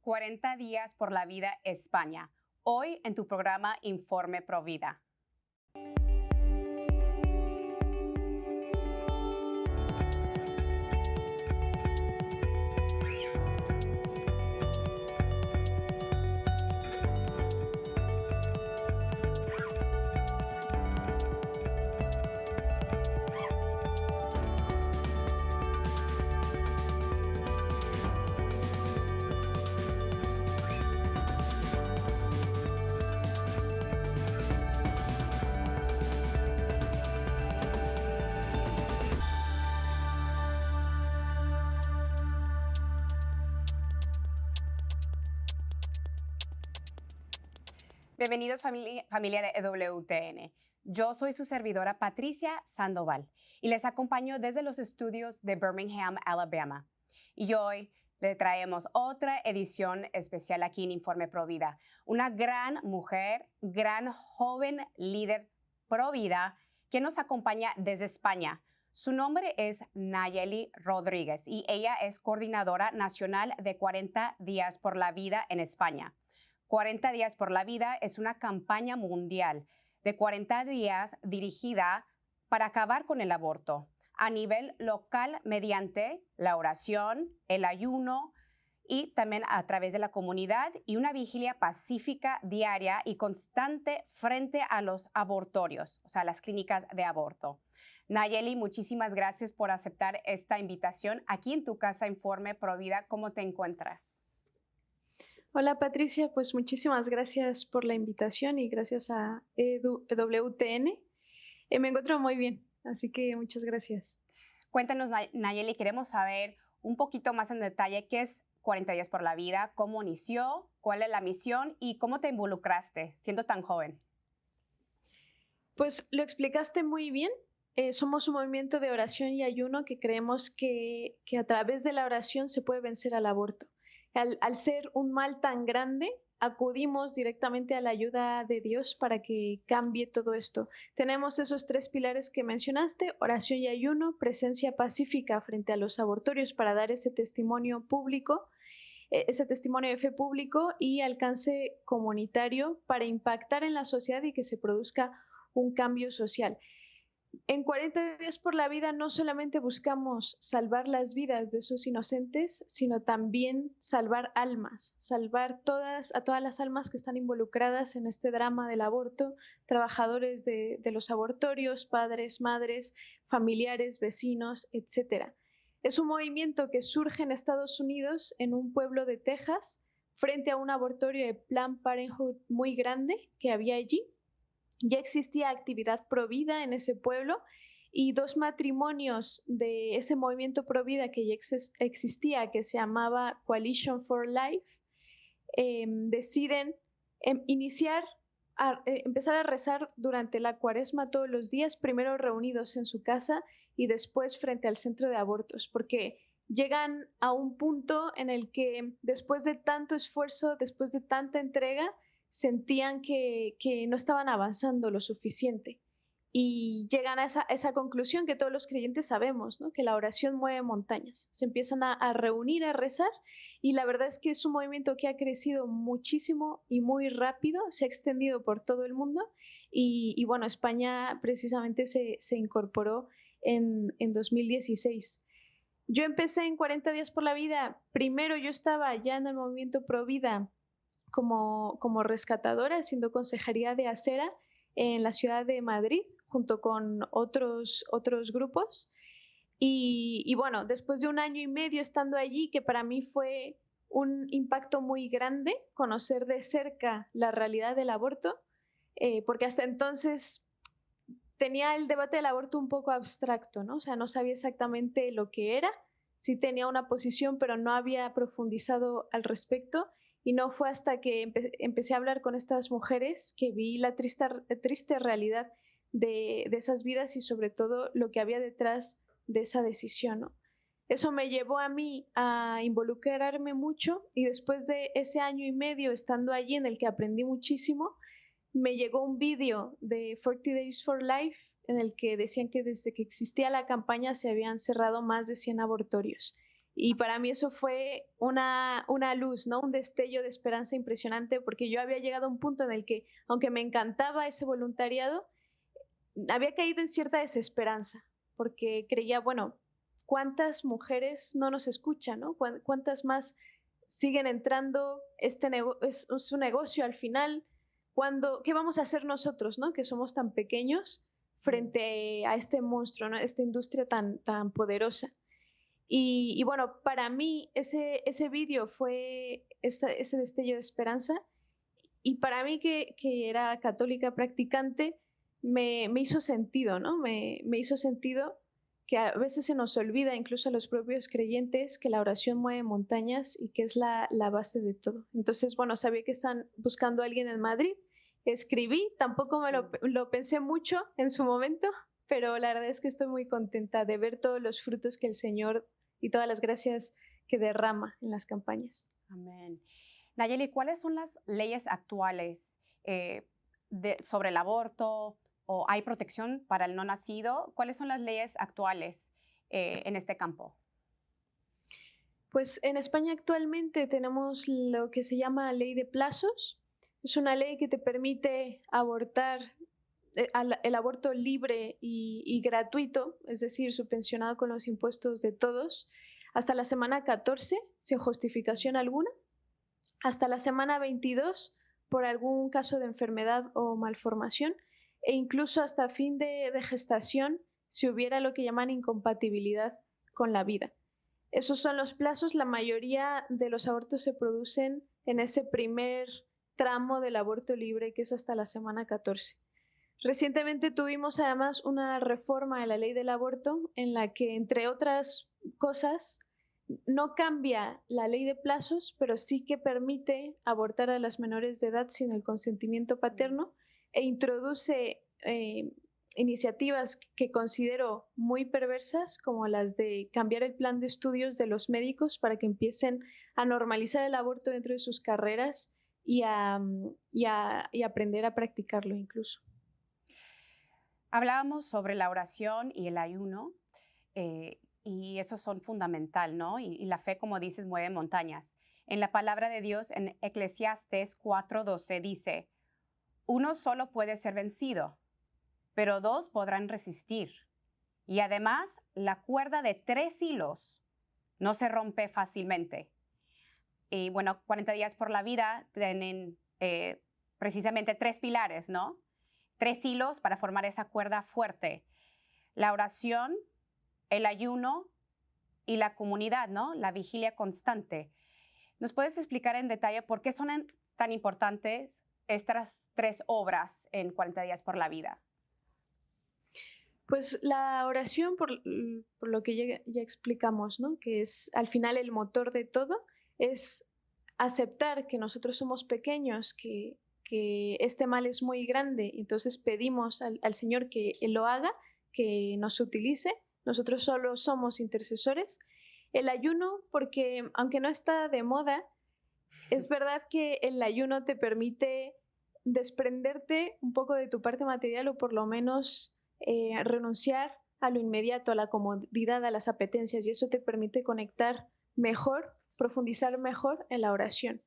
40 días por la vida España. Hoy en tu programa Informe Provida. Bienvenidos familia de EWTN. Yo soy su servidora Patricia Sandoval y les acompaño desde los estudios de Birmingham, Alabama. Y hoy le traemos otra edición especial aquí en Informe Provida. Una gran mujer, gran joven líder Provida que nos acompaña desde España. Su nombre es Nayeli Rodríguez y ella es coordinadora nacional de 40 días por la vida en España. 40 días por la vida es una campaña mundial de 40 días dirigida para acabar con el aborto a nivel local mediante la oración, el ayuno y también a través de la comunidad y una vigilia pacífica diaria y constante frente a los abortorios, o sea, las clínicas de aborto. Nayeli, muchísimas gracias por aceptar esta invitación aquí en tu casa Informe Provida. ¿Cómo te encuentras? Hola Patricia, pues muchísimas gracias por la invitación y gracias a EWTN. Me encuentro muy bien, así que muchas gracias. Cuéntanos, Nayeli, queremos saber un poquito más en detalle qué es 40 días por la vida, cómo inició, cuál es la misión y cómo te involucraste siendo tan joven. Pues lo explicaste muy bien. Somos un movimiento de oración y ayuno que creemos que a través de la oración se puede vencer al aborto. Al ser un mal tan grande, acudimos directamente a la ayuda de Dios para que cambie todo esto. Tenemos esos 3 pilares que mencionaste: oración y ayuno, presencia pacífica frente a los abortorios para dar ese testimonio público, ese testimonio de fe público, y alcance comunitario para impactar en la sociedad y que se produzca un cambio social. En 40 días por la vida no solamente buscamos salvar las vidas de esos inocentes, sino también salvar almas, salvar a todas las almas que están involucradas en este drama del aborto, trabajadores de los abortorios, padres, madres, familiares, vecinos, etc. Es un movimiento que surge en Estados Unidos, en un pueblo de Texas, frente a un abortorio de Planned Parenthood muy grande que había allí. Ya existía actividad provida en ese pueblo y 2 matrimonios de ese movimiento provida que ya existía, que se llamaba Coalition for Life, deciden empezar a rezar durante la cuaresma todos los días, primero reunidos en su casa y después frente al centro de abortos, porque llegan a un punto en el que después de tanto esfuerzo, después de tanta entrega, sentían que no estaban avanzando lo suficiente y llegan a esa conclusión que todos los creyentes sabemos, ¿no? Que la oración mueve montañas. Se empiezan a reunir, a rezar, y la verdad es que es un movimiento que ha crecido muchísimo y muy rápido, se ha extendido por todo el mundo y bueno, España precisamente se incorporó en 2016. Yo empecé en 40 días por la vida. Primero yo estaba ya en el movimiento Provida como rescatadora, haciendo consejería de acera en la ciudad de Madrid, junto con otros grupos. Y bueno, después de 1 año y medio estando allí, que para mí fue un impacto muy grande conocer de cerca la realidad del aborto, porque hasta entonces tenía el debate del aborto un poco abstracto, ¿no? O sea, no sabía exactamente lo que era, sí tenía una posición, pero no había profundizado al respecto. Y no fue hasta que empecé a hablar con estas mujeres que vi la triste realidad de esas vidas y sobre todo lo que había detrás de esa decisión, ¿no? Eso me llevó a mí a involucrarme mucho y después de ese 1 año y medio estando allí, en el que aprendí muchísimo, me llegó un vídeo de 40 Days for Life en el que decían que desde que existía la campaña se habían cerrado más de 100 abortorios. Y para mí eso fue una luz, ¿no? Un destello de esperanza impresionante, porque yo había llegado a un punto en el que, aunque me encantaba ese voluntariado, había caído en cierta desesperanza, porque creía, bueno, ¿cuántas mujeres no nos escuchan, ¿no? ¿Cuántas más siguen entrando? Es un negocio al final. ¿Qué vamos a hacer nosotros, ¿no? Que somos tan pequeños frente a este monstruo, ¿no? Esta industria tan poderosa. Y bueno, para mí ese vídeo fue ese destello de esperanza, y para mí que era católica practicante, me hizo sentido, ¿no? Me hizo sentido que a veces se nos olvida, incluso a los propios creyentes, que la oración mueve montañas y que es la base de todo. Entonces, bueno, sabía que están buscando a alguien en Madrid, escribí, tampoco lo pensé mucho en su momento, pero la verdad es que estoy muy contenta de ver todos los frutos que el Señor y todas las gracias que derrama en las campañas. Amén. Nayeli, ¿cuáles son las leyes actuales sobre el aborto o hay protección para el no nacido? ¿Cuáles son las leyes actuales en este campo? Pues en España actualmente tenemos lo que se llama ley de plazos. Es una ley que te permite abortar el aborto libre y gratuito, es decir, subvencionado con los impuestos de todos, hasta la semana 14, sin justificación alguna, hasta la semana 22, por algún caso de enfermedad o malformación, e incluso hasta fin de gestación, si hubiera lo que llaman incompatibilidad con la vida. Esos son los plazos. La mayoría de los abortos se producen en ese primer tramo del aborto libre, que es hasta la semana 14. Recientemente tuvimos además una reforma de la ley del aborto en la que, entre otras cosas, no cambia la ley de plazos, pero sí que permite abortar a las menores de edad sin el consentimiento paterno, e introduce iniciativas que considero muy perversas, como las de cambiar el plan de estudios de los médicos para que empiecen a normalizar el aborto dentro de sus carreras y aprender a practicarlo incluso. Hablábamos sobre la oración y el ayuno, y esos son fundamental, ¿no? Y la fe, como dices, mueve montañas. En la palabra de Dios, en Eclesiastes 4:12, dice, uno solo puede ser vencido, pero dos podrán resistir. Y además, la cuerda de 3 hilos no se rompe fácilmente. Y bueno, 40 días por la vida tienen precisamente 3 pilares, ¿no? 3 hilos para formar esa cuerda fuerte. La oración, el ayuno y la comunidad, ¿no? La vigilia constante. ¿Nos puedes explicar en detalle por qué son tan importantes estas 3 obras en 40 días por la vida? Pues la oración, por lo que ya explicamos, ¿no? Que es al final el motor de todo, es aceptar que nosotros somos pequeños, que este mal es muy grande, entonces pedimos al Señor que Él lo haga, que nos utilice, nosotros solo somos intercesores. El ayuno, porque aunque no está de moda, es verdad que el ayuno te permite desprenderte un poco de tu parte material, o por lo menos renunciar a lo inmediato, a la comodidad, a las apetencias, y eso te permite conectar mejor, profundizar mejor en la oración.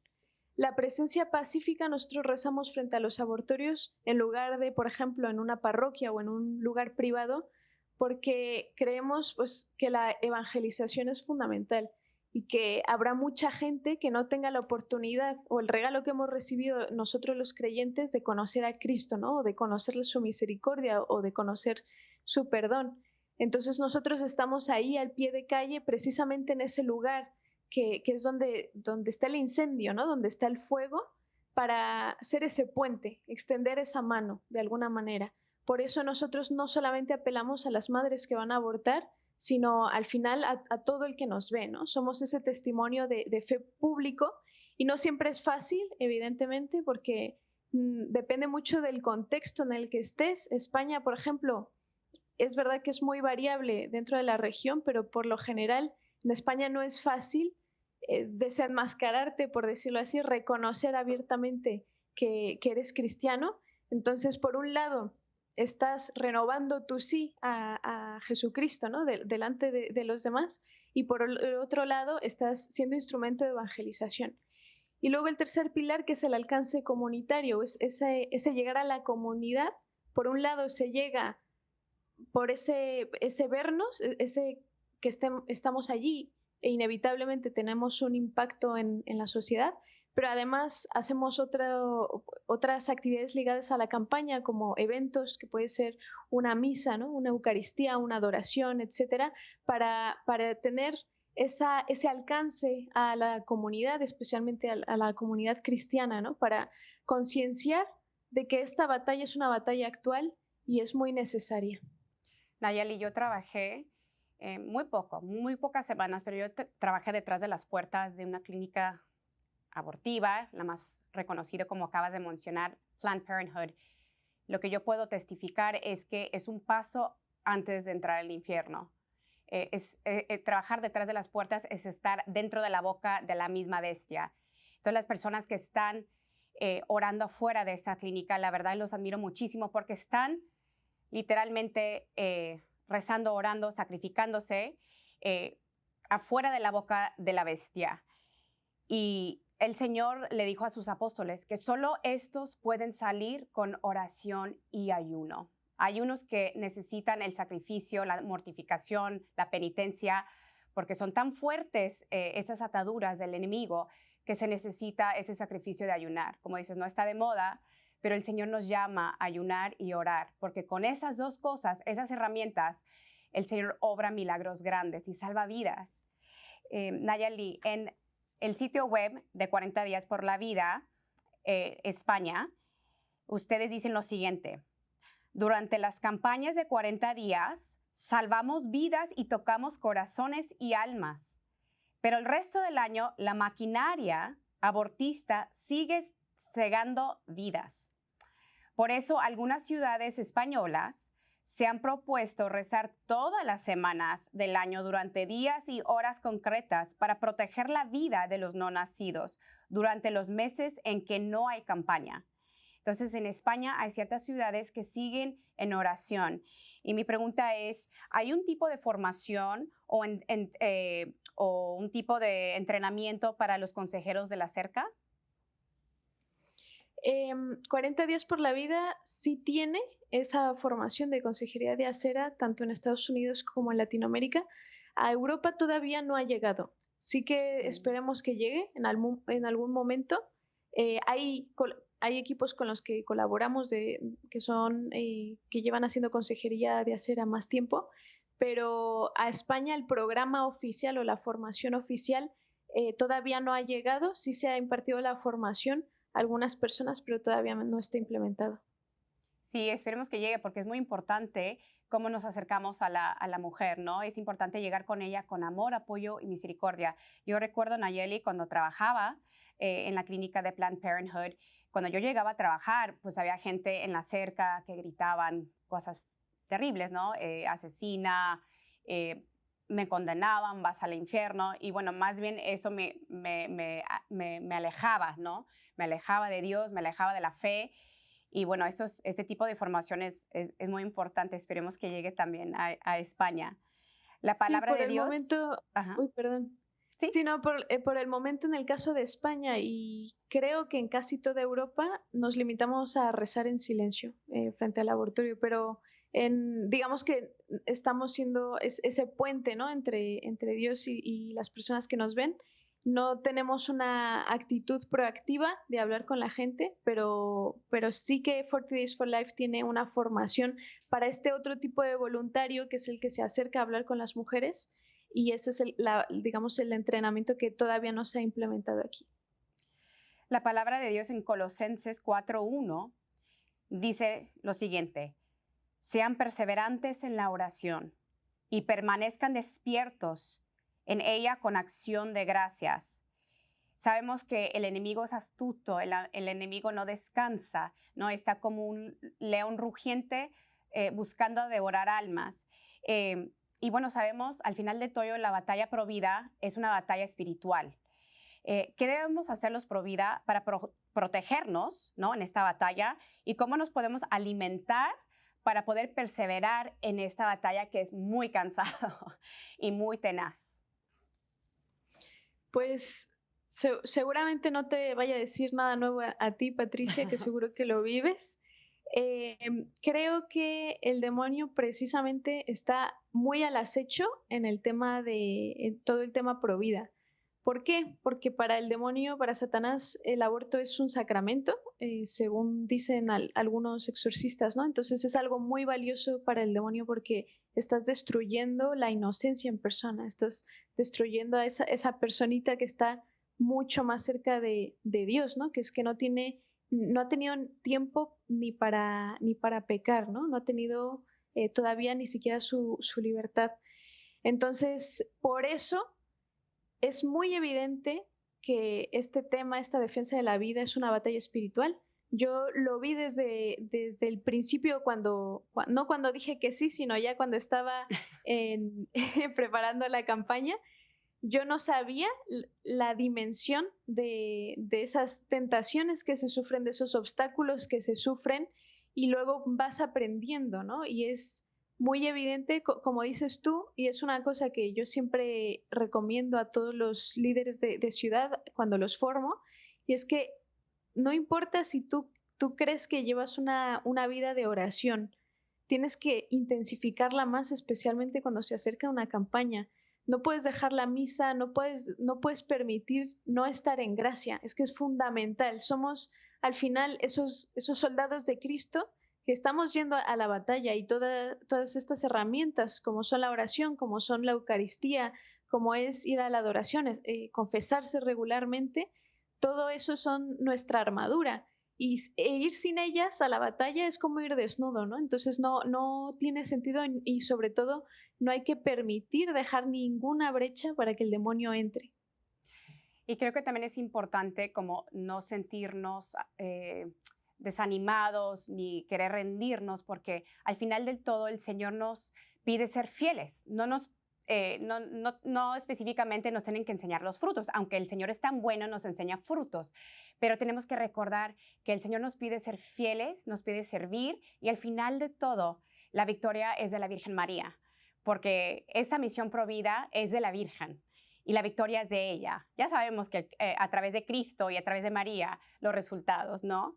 La presencia pacífica, nosotros rezamos frente a los abortorios en lugar de, por ejemplo, en una parroquia o en un lugar privado, porque creemos pues, que la evangelización es fundamental y que habrá mucha gente que no tenga la oportunidad o el regalo que hemos recibido nosotros los creyentes de conocer a Cristo, ¿no? O de conocerle su misericordia o de conocer su perdón. Entonces nosotros estamos ahí al pie de calle, precisamente en ese lugar que es donde está el incendio, ¿no? Donde está el fuego, para ser ese puente, extender esa mano de alguna manera. Por eso nosotros no solamente apelamos a las madres que van a abortar, sino al final a todo el que nos ve, ¿no? Somos ese testimonio de fe público, y no siempre es fácil, evidentemente, porque depende mucho del contexto en el que estés. España, por ejemplo, es verdad que es muy variable dentro de la región, pero por lo general en España no es fácil desenmascararte, por decirlo así, reconocer abiertamente que eres cristiano. Entonces, por un lado, estás renovando tu sí a Jesucristo, ¿no? Delante de los demás. Y por el otro lado, estás siendo instrumento de evangelización. Y luego el tercer pilar, que es el alcance comunitario, es ese llegar a la comunidad. Por un lado, se llega por ese vernos, ese que estamos allí e inevitablemente tenemos un impacto en la sociedad, pero además hacemos otras actividades ligadas a la campaña, como eventos, que puede ser una misa, ¿no? Una Eucaristía, una adoración, etcétera, para tener ese alcance a la comunidad, especialmente a la comunidad cristiana, ¿no? Para concienciar de que esta batalla es una batalla actual y es muy necesaria. Nayeli, yo trabajé muy pocas semanas, pero yo trabajé detrás de las puertas de una clínica abortiva, la más reconocida, como acabas de mencionar, Planned Parenthood. Lo que yo puedo testificar es que es un paso antes de entrar al infierno. Trabajar detrás de las puertas es estar dentro de la boca de la misma bestia. Entonces, las personas que están orando afuera de esta clínica, la verdad los admiro muchísimo porque están literalmente rezando, orando, sacrificándose afuera de la boca de la bestia. Y el Señor le dijo a sus apóstoles que solo estos pueden salir con oración y ayuno. Hay unos que necesitan el sacrificio, la mortificación, la penitencia, porque son tan fuertes esas ataduras del enemigo que se necesita ese sacrificio de ayunar. Como dices, no está de moda, pero el Señor nos llama a ayunar y orar, porque con esas dos cosas, esas herramientas, el Señor obra milagros grandes y salva vidas. Nayeli, en el sitio web de 40 días por la vida, España, ustedes dicen lo siguiente: durante las campañas de 40 días, salvamos vidas y tocamos corazones y almas. Pero el resto del año, la maquinaria abortista sigue cegando vidas. Por eso, algunas ciudades españolas se han propuesto rezar todas las semanas del año durante días y horas concretas para proteger la vida de los no nacidos durante los meses en que no hay campaña. Entonces, en España hay ciertas ciudades que siguen en oración. Y mi pregunta es, ¿hay un tipo de formación o un tipo de entrenamiento para los consejeros de la cerca? 40 días por la vida sí tiene esa formación de consejería de acera, tanto en Estados Unidos como en Latinoamérica. A Europa todavía no ha llegado. Sí que esperemos que llegue en algún momento. Hay equipos con los que colaboramos que llevan haciendo consejería de acera más tiempo, pero a España el programa oficial o la formación oficial todavía no ha llegado. Sí se ha impartido la formación a algunas personas, pero todavía no está implementado. Sí, esperemos que llegue porque es muy importante cómo nos acercamos a la mujer, ¿no? Es importante llegar con ella con amor, apoyo y misericordia. Yo recuerdo, Nayeli, cuando trabajaba en la clínica de Planned Parenthood, cuando yo llegaba a trabajar, pues había gente en la cerca que gritaban cosas terribles, ¿no? Asesina, me condenaban, vas al infierno. Y bueno, más bien eso me alejaba, ¿no? Me alejaba de Dios, me alejaba de la fe. Y bueno, este tipo de formación es muy importante. Esperemos que llegue también a España. La Sí, palabra por de el Dios. momento, Ajá. uy, perdón. Sí. Sí, no, por el momento en el caso de España y creo que en casi toda Europa nos limitamos a rezar en silencio frente al abortorio, pero digamos que estamos siendo ese puente, ¿no? Entre Dios y las personas que nos ven. No tenemos una actitud proactiva de hablar con la gente, pero sí que 40 Days for Life tiene una formación para este otro tipo de voluntario, que es el que se acerca a hablar con las mujeres, y ese es digamos, el entrenamiento que todavía no se ha implementado aquí. La palabra de Dios en Colosenses 4:1 dice lo siguiente: sean perseverantes en la oración y permanezcan despiertos en ella con acción de gracias. Sabemos que el enemigo es astuto, el enemigo no descansa, ¿no? Está como un león rugiente buscando devorar almas. Y bueno, sabemos, al final de todo, la batalla pro vida es una batalla espiritual. ¿Qué debemos hacer los pro vida para protegernos, ¿no? En esta batalla? ¿Y cómo nos podemos alimentar para poder perseverar en esta batalla que es muy cansado y muy tenaz? Pues seguramente no te vaya a decir nada nuevo a ti, Patricia, que seguro que lo vives. Creo que el demonio precisamente está muy al acecho en el tema en todo el tema pro vida. ¿Por qué? Porque para el demonio, para Satanás, el aborto es un sacramento, según dicen algunos exorcistas, ¿no? Entonces es algo muy valioso para el demonio porque estás destruyendo la inocencia en persona, estás destruyendo a esa personita que está mucho más cerca de Dios, ¿no? Que es que no ha tenido tiempo ni para pecar, ¿no? No ha tenido todavía ni siquiera su libertad. Entonces, por eso es muy evidente que este tema, esta defensa de la vida, es una batalla espiritual. Yo lo vi desde el principio, no cuando dije que sí, sino ya cuando estaba preparando la campaña. Yo no sabía la dimensión de esas tentaciones que se sufren, de esos obstáculos que se sufren, y luego vas aprendiendo, ¿no? Y es muy evidente, como dices tú, y es una cosa que yo siempre recomiendo a todos los líderes de ciudad cuando los formo, y es que no importa si tú crees que llevas una vida de oración, tienes que intensificarla más, especialmente cuando se acerca una campaña. No puedes dejar la misa, no puedes permitir no estar en gracia. Es que es fundamental. Somos al final esos soldados de Cristo que estamos yendo a la batalla, y todas estas herramientas, como son la oración, como son la Eucaristía, como es ir a la adoración, confesarse regularmente, todo eso son nuestra armadura. Ir sin ellas a la batalla es como ir desnudo, ¿no? Entonces no tiene sentido, y sobre todo no hay que permitir dejar ninguna brecha para que el demonio entre. Y creo que también es importante como no sentirnos desanimados ni querer rendirnos, porque al final del todo el Señor nos pide ser fieles. No específicamente nos tienen que enseñar los frutos, aunque el Señor es tan bueno, nos enseña frutos, pero tenemos que recordar que el Señor nos pide ser fieles, nos pide servir, y al final de todo la victoria es de la Virgen María, porque esta misión pro vida es de la Virgen y la victoria es de ella. Ya sabemos que a través de Cristo y a través de María los resultados, ¿no?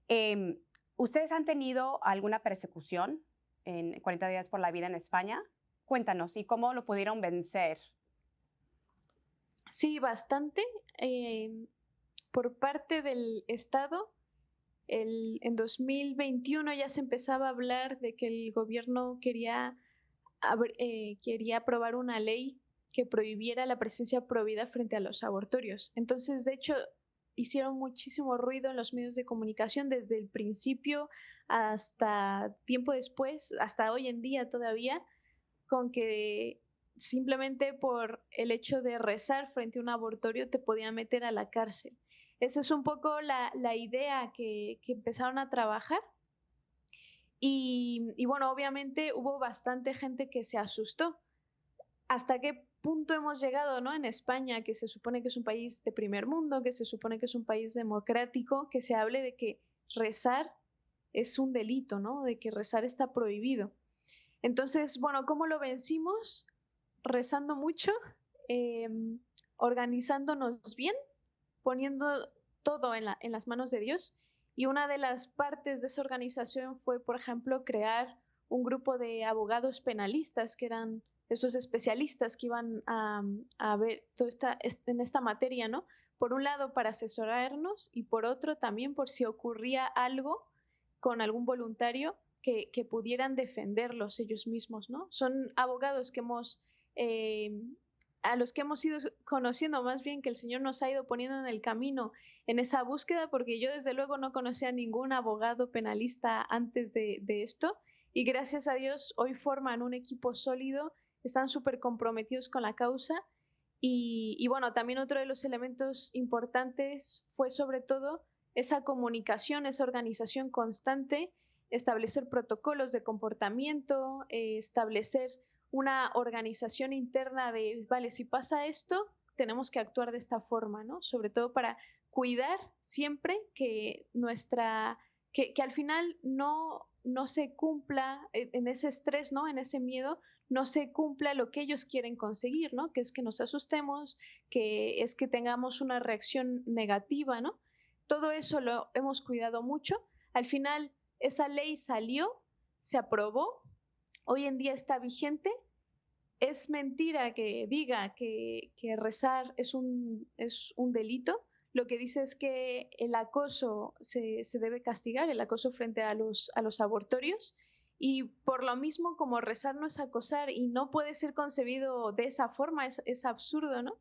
Eh, ¿Ustedes han tenido alguna persecución en 40 días por la vida en España? Cuéntanos, ¿y cómo lo pudieron vencer? Sí, bastante. Por parte del Estado, en 2021 ya se empezaba a hablar de que el gobierno quería aprobar una ley que prohibiera la presencia prohibida frente a los abortorios. Entonces, de hecho, hicieron muchísimo ruido en los medios de comunicación desde el principio hasta tiempo después, hasta hoy en día todavía, con que simplemente por el hecho de rezar frente a un abortorio te podían meter a la cárcel. Esa es un poco la idea que empezaron a trabajar. Y bueno, obviamente hubo bastante gente que se asustó. ¿Hasta qué punto hemos llegado, ¿no? En España, que se supone que es un país de primer mundo, que se supone que es un país democrático, que se hable de que rezar es un delito, ¿no? De que rezar está prohibido. Entonces, bueno, ¿cómo lo vencimos? Rezando mucho, eh, organizándonos bien, poniendo todo en las manos de Dios. Y una de las partes de esa organización fue, por ejemplo, crear un grupo de abogados penalistas, que eran esos especialistas que iban a ver en esta materia, ¿no? Por un lado, para asesorarnos, y por otro también por si ocurría algo con algún voluntario que pudieran defenderlos ellos mismos, ¿no? Son abogados eh, a los que hemos ido conociendo, más bien que el Señor nos ha ido poniendo en el camino en esa búsqueda, porque yo desde luego no conocía a ningún abogado penalista antes de esto, y gracias a Dios hoy forman un equipo sólido, están súper comprometidos con la causa. Y bueno, también otro de los elementos importantes fue sobre todo esa comunicación, esa organización constante, establecer protocolos de comportamiento, establecer una organización interna de, vale, si pasa esto, tenemos que actuar de esta forma, ¿no? Sobre todo para cuidar siempre que al final no se cumpla, en ese estrés, ¿no? En ese miedo, no se cumpla lo que ellos quieren conseguir, ¿no? Que es que nos asustemos, que es que tengamos una reacción negativa, ¿no? Todo eso lo hemos cuidado mucho. Al final, esa ley salió, se aprobó, hoy en día está vigente. Es mentira que diga que rezar es un delito. Lo que dice es que el acoso se debe castigar, el acoso frente a los abortorios. Y por lo mismo, como rezar no es acosar y no puede ser concebido de esa forma, es absurdo, ¿no?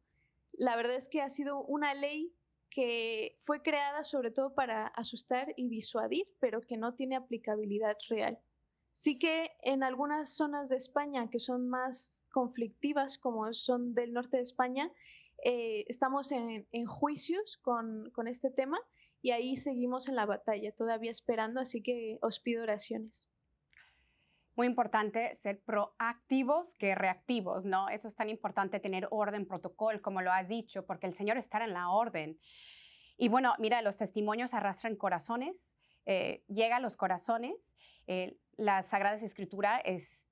La verdad es que ha sido una ley que fue creada sobre todo para asustar y disuadir, pero que no tiene aplicabilidad real. Sí que en algunas zonas de España que son más conflictivas, como son del norte de España, estamos en juicios con este tema y ahí seguimos en la batalla, todavía esperando, así que os pido oraciones. Muy importante ser proactivos que reactivos, ¿no? Eso es tan importante, tener orden, protocolo, como lo has dicho, porque el Señor está en la orden. Y bueno, mira, los testimonios arrastran corazones, llega a los corazones. La Sagrada Escritura es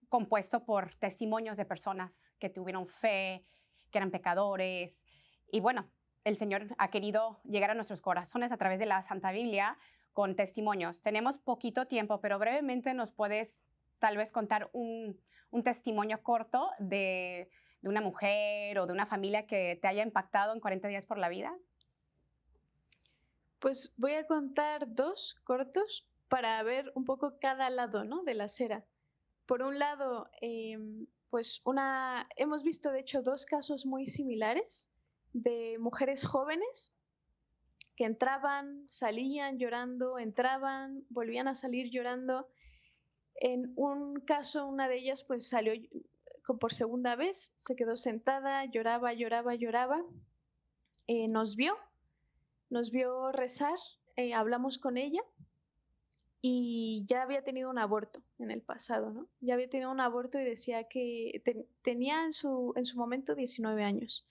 compuesto por testimonios de personas que tuvieron fe, que eran pecadores. Y bueno, el Señor ha querido llegar a nuestros corazones a través de la Santa Biblia con testimonios. Tenemos poquito tiempo, pero brevemente nos puedes tal vez contar un testimonio corto de una mujer o de una familia que te haya impactado en 40 días por la vida. Pues voy a contar dos cortos para ver un poco cada lado, ¿no? De la acera. Por un lado, pues hemos visto de hecho dos casos muy similares de mujeres jóvenes que entraban, salían llorando, entraban, volvían a salir llorando. En un caso, una de ellas pues salió por segunda vez, se quedó sentada, lloraba, lloraba, lloraba. Nos vio rezar, hablamos con ella y ya había tenido un aborto en el pasado, ¿no? Ya había tenido un aborto y decía que tenía en su momento 19 años.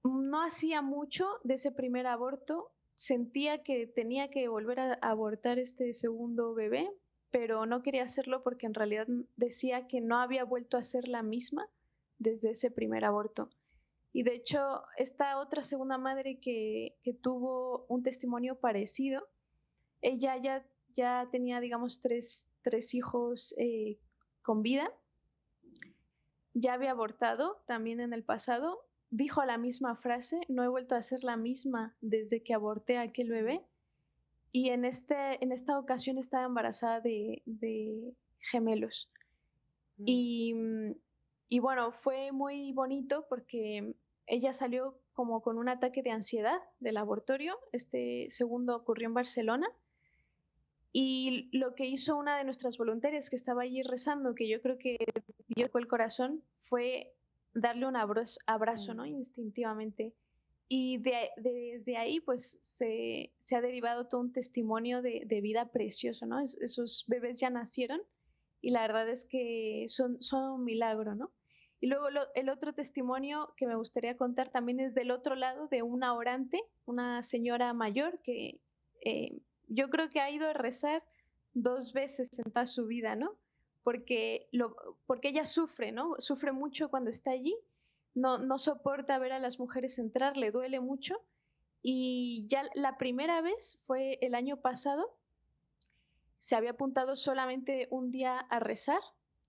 No hacía mucho de ese primer aborto, sentía que tenía que volver a abortar este segundo bebé, pero no quería hacerlo porque en realidad decía que no había vuelto a ser la misma desde ese primer aborto. Y de hecho, esta otra segunda madre que tuvo un testimonio parecido, ella ya tenía, digamos, tres hijos con vida, ya había abortado también en el pasado, dijo la misma frase, no he vuelto a ser la misma desde que aborté a aquel bebé, y en esta ocasión estaba embarazada de gemelos. Y, y bueno, fue muy bonito porque ella salió como con un ataque de ansiedad del abortorio. Este segundo ocurrió en Barcelona. Y lo que hizo una de nuestras voluntarias que estaba allí rezando, que yo creo que dio el corazón, fue darle un abrazo, ¿no? Instintivamente. Y desde ahí, pues, se ha derivado todo un testimonio de vida precioso, ¿no? Esos bebés ya nacieron y la verdad es que son un milagro, ¿no? Y luego el otro testimonio que me gustaría contar también es del otro lado, de una orante, una señora mayor que yo creo que ha ido a rezar 2 veces en toda su vida, ¿no? Porque, porque ella sufre, ¿no? Sufre mucho cuando está allí, no soporta ver a las mujeres entrar, le duele mucho. Y ya la primera vez fue el año pasado, se había apuntado solamente un día a rezar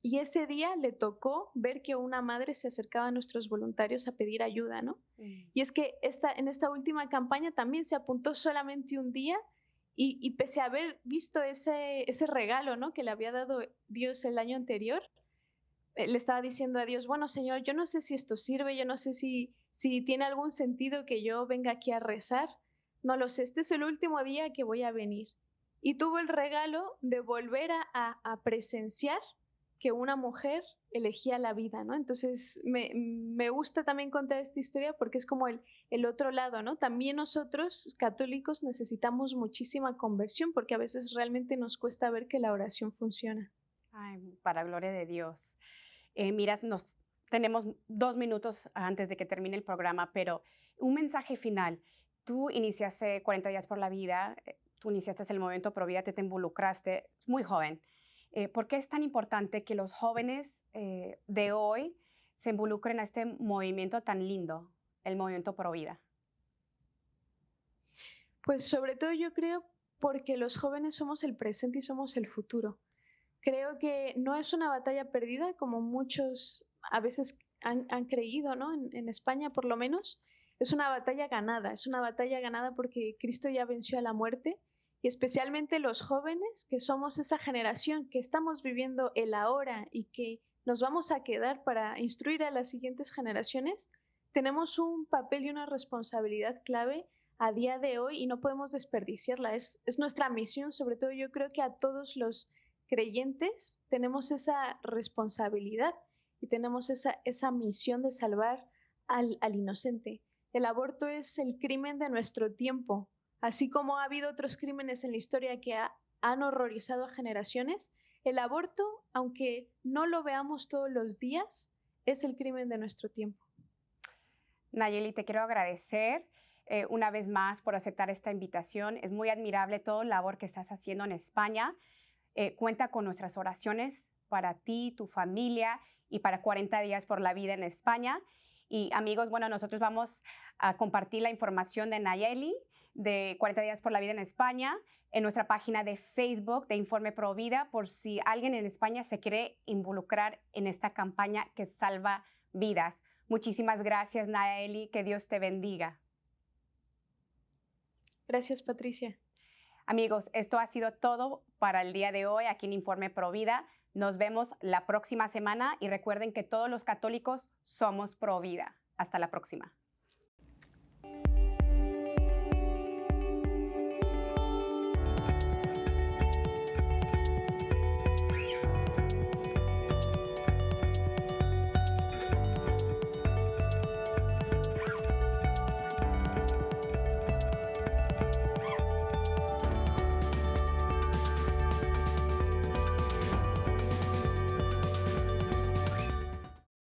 y ese día le tocó ver que una madre se acercaba a nuestros voluntarios a pedir ayuda, ¿no? Y es que en esta última campaña también se apuntó solamente un día y pese a haber visto ese regalo, ¿no? Que le había dado Dios el año anterior, le estaba diciendo a Dios, bueno, Señor, yo no sé si esto sirve, yo no sé si tiene algún sentido que yo venga aquí a rezar, no lo sé, este es el último día que voy a venir. Y tuvo el regalo de volver a presenciar que una mujer elegía la vida, ¿no? Entonces me gusta también contar esta historia porque es como el otro lado, ¿no? También nosotros, católicos, necesitamos muchísima conversión porque a veces realmente nos cuesta ver que la oración funciona. Ay, para gloria de Dios. Miras, tenemos 2 minutos antes de que termine el programa, pero un mensaje final. Tú iniciaste 40 días por la vida, tú iniciaste el movimiento Provida, te involucraste muy joven. ¿Por qué es tan importante que los jóvenes de hoy se involucren a este movimiento tan lindo, el movimiento Provida? Pues sobre todo yo creo porque los jóvenes somos el presente y somos el futuro. Creo que no es una batalla perdida como muchos a veces han creído, ¿no? En España por lo menos. Es una batalla ganada porque Cristo ya venció a la muerte y especialmente los jóvenes, que somos esa generación que estamos viviendo el ahora y que nos vamos a quedar para instruir a las siguientes generaciones, tenemos un papel y una responsabilidad clave a día de hoy y no podemos desperdiciarla. Es nuestra misión, sobre todo yo creo que a todos los creyentes tenemos esa responsabilidad y tenemos esa misión de salvar al inocente. El aborto es el crimen de nuestro tiempo, así como ha habido otros crímenes en la historia que han horrorizado a generaciones. El aborto, aunque no lo veamos todos los días, es el crimen de nuestro tiempo. Nayeli, te quiero agradecer una vez más por aceptar esta invitación. Es muy admirable todo el labor que estás haciendo en España. Cuenta con nuestras oraciones para ti, tu familia y para 40 días por la vida en España. Y amigos, bueno, nosotros vamos a compartir la información de Nayeli de 40 días por la vida en España en nuestra página de Facebook de Informe Pro Vida por si alguien en España se quiere involucrar en esta campaña que salva vidas. Muchísimas gracias, Nayeli. Que Dios te bendiga. Gracias, Patricia. Amigos, esto ha sido todo para el día de hoy aquí en Informe Pro Vida. Nos vemos la próxima semana y recuerden que todos los católicos somos pro vida. Hasta la próxima.